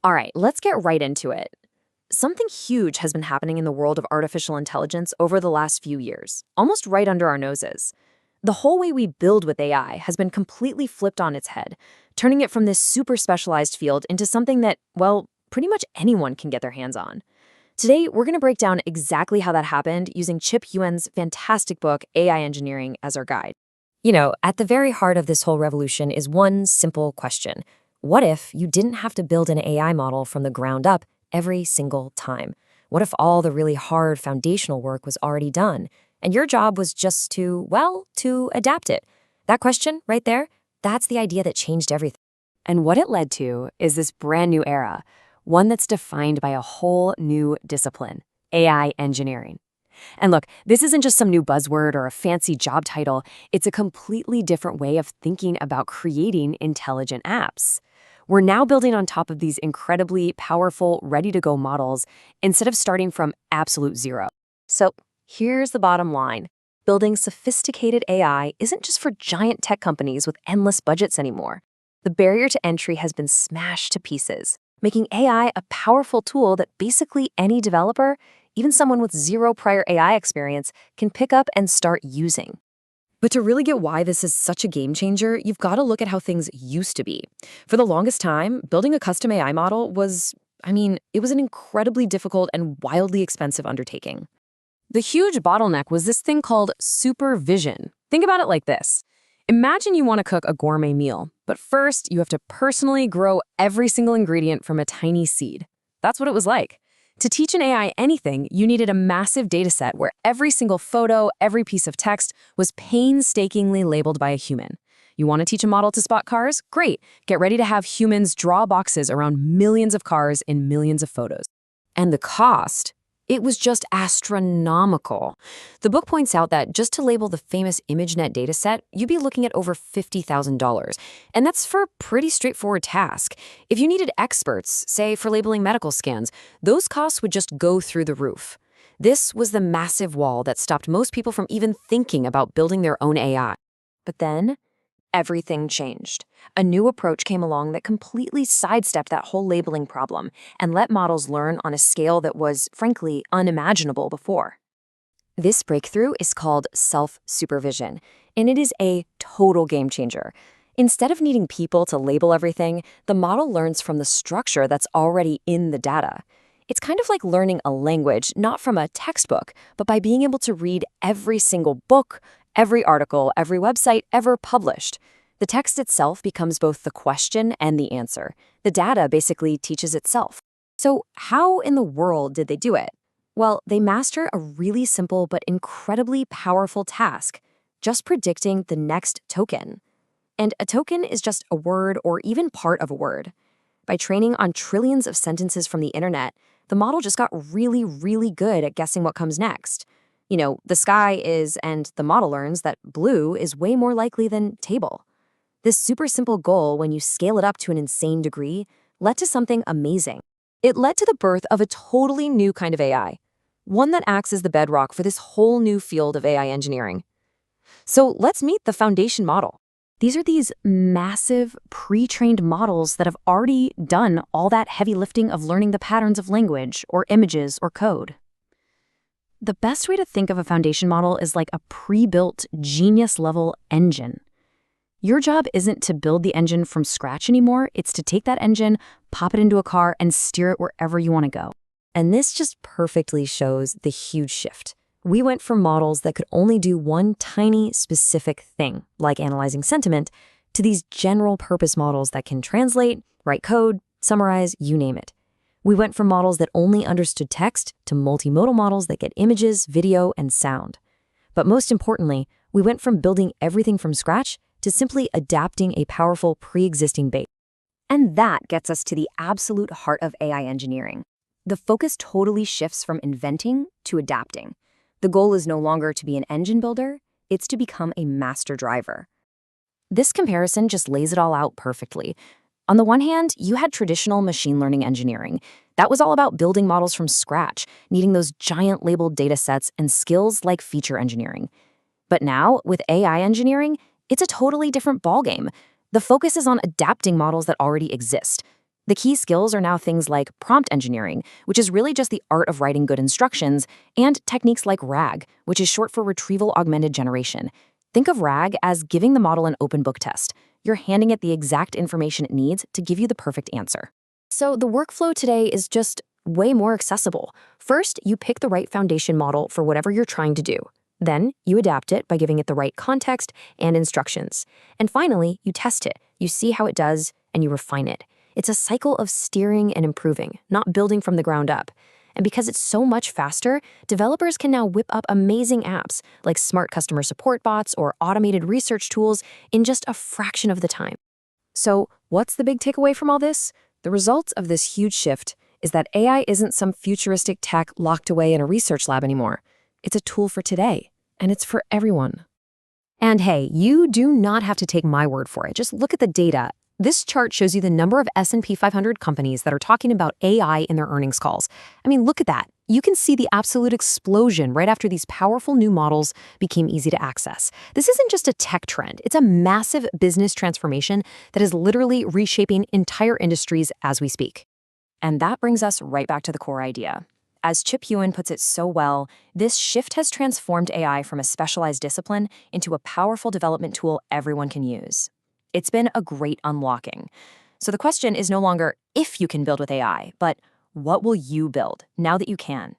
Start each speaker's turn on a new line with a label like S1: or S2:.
S1: All right, let's get right into it. Something huge has been happening in the world of artificial intelligence over the last few years, almost right under our noses. The whole way we build with AI has been completely flipped on its head, turning it from this super specialized field into something that, well, pretty much anyone can get their hands on. Today, we're going to break down exactly how that happened using Chip Huen's fantastic book, AI Engineering, as our guide. At the very heart of this whole revolution is one simple question. What if you didn't have to build an AI model from the ground up every single time? What if all the really hard foundational work was already done, and your job was just to adapt it? That question right there, that's the idea that changed everything. And what it led to is this brand new era, one that's defined by a whole new discipline, AI engineering. And look, this isn't just some new buzzword or a fancy job title. It's a completely different way of thinking about creating intelligent apps. We're now building on top of these incredibly powerful, ready-to-go models instead of starting from absolute zero. So here's the bottom line. Building sophisticated AI isn't just for giant tech companies with endless budgets anymore. The barrier to entry has been smashed to pieces, making AI a powerful tool that basically any developer, even someone with zero prior AI experience, can pick up and start using. But to really get why this is such a game changer, you've got to look at how things used to be. For the longest time, building a custom AI model it was an incredibly difficult and wildly expensive undertaking. The huge bottleneck was this thing called supervision. Think about it like this. Imagine you want to cook a gourmet meal, but first you have to personally grow every single ingredient from a tiny seed. That's what it was like. To teach an AI anything, you needed a massive dataset where every single photo, every piece of text was painstakingly labeled by a human. You want to teach a model to spot cars? Great. Get ready to have humans draw boxes around millions of cars in millions of photos. And the cost? It was just astronomical. The book points out that just to label the famous ImageNet dataset, you'd be looking at over $50,000. And that's for a pretty straightforward task. If you needed experts, say for labeling medical scans, those costs would just go through the roof. This was the massive wall that stopped most people from even thinking about building their own AI. But then, everything changed. A new approach came along that completely sidestepped that whole labeling problem and let models learn on a scale that was, frankly, unimaginable before. This breakthrough is called self-supervision, and it is a total game changer. Instead of needing people to label everything, the model learns from the structure that's already in the data. It's kind of like learning a language, not from a textbook, but by being able to read every single book, every article, every website ever published. The text itself becomes both the question and the answer. The data basically teaches itself. So how in the world did they do it? Well, they master a really simple but incredibly powerful task, just predicting the next token. And a token is just a word or even part of a word. By training on trillions of sentences from the internet, the model just got really, really good at guessing what comes next. The sky is, and the model learns that blue is way more likely than table. This super simple goal, when you scale it up to an insane degree, led to something amazing. It led to the birth of a totally new kind of AI, one that acts as the bedrock for this whole new field of AI engineering. So let's meet the foundation model. These are these massive, pre-trained models that have already done all that heavy lifting of learning the patterns of language or images or code. The best way to think of a foundation model is like a pre-built, genius-level engine. Your job isn't to build the engine from scratch anymore. It's to take that engine, pop it into a car, and steer it wherever you want to go. And this just perfectly shows the huge shift. We went from models that could only do one tiny, specific thing, like analyzing sentiment, to these general-purpose models that can translate, write code, summarize, you name it. We went from models that only understood text to multimodal models that get images, video, and sound. But most importantly, we went from building everything from scratch to simply adapting a powerful pre-existing base. And that gets us to the absolute heart of AI engineering. The focus totally shifts from inventing to adapting. The goal is no longer to be an engine builder, it's to become a master driver. This comparison just lays it all out perfectly. On the one hand, you had traditional machine learning engineering. That was all about building models from scratch, needing those giant labeled data sets and skills like feature engineering. But now, with AI engineering, it's a totally different ballgame. The focus is on adapting models that already exist. The key skills are now things like prompt engineering, which is really just the art of writing good instructions, and techniques like RAG, which is short for Retrieval Augmented Generation. Think of RAG as giving the model an open book test. You're handing it the exact information it needs to give you the perfect answer. So the workflow today is just way more accessible. First, you pick the right foundation model for whatever you're trying to do. Then, you adapt it by giving it the right context and instructions. And finally, you test it. You see how it does, and you refine it. It's a cycle of steering and improving, not building from the ground up. And because it's so much faster, developers can now whip up amazing apps like smart customer support bots or automated research tools in just a fraction of the time. So, what's the big takeaway from all this? The result of this huge shift is that AI isn't some futuristic tech locked away in a research lab anymore. It's a tool for today, and it's for everyone. And hey, you do not have to take my word for it. Just look at the data. This chart shows you the number of S&P 500 companies that are talking about AI in their earnings calls. I mean, look at that. You can see the absolute explosion right after these powerful new models became easy to access. This isn't just a tech trend. It's a massive business transformation that is literally reshaping entire industries as we speak. And that brings us right back to the core idea. As Chip Huon puts it so well, this shift has transformed AI from a specialized discipline into a powerful development tool everyone can use. It's been a great unlocking. So the question is no longer if you can build with AI, but what will you build now that you can?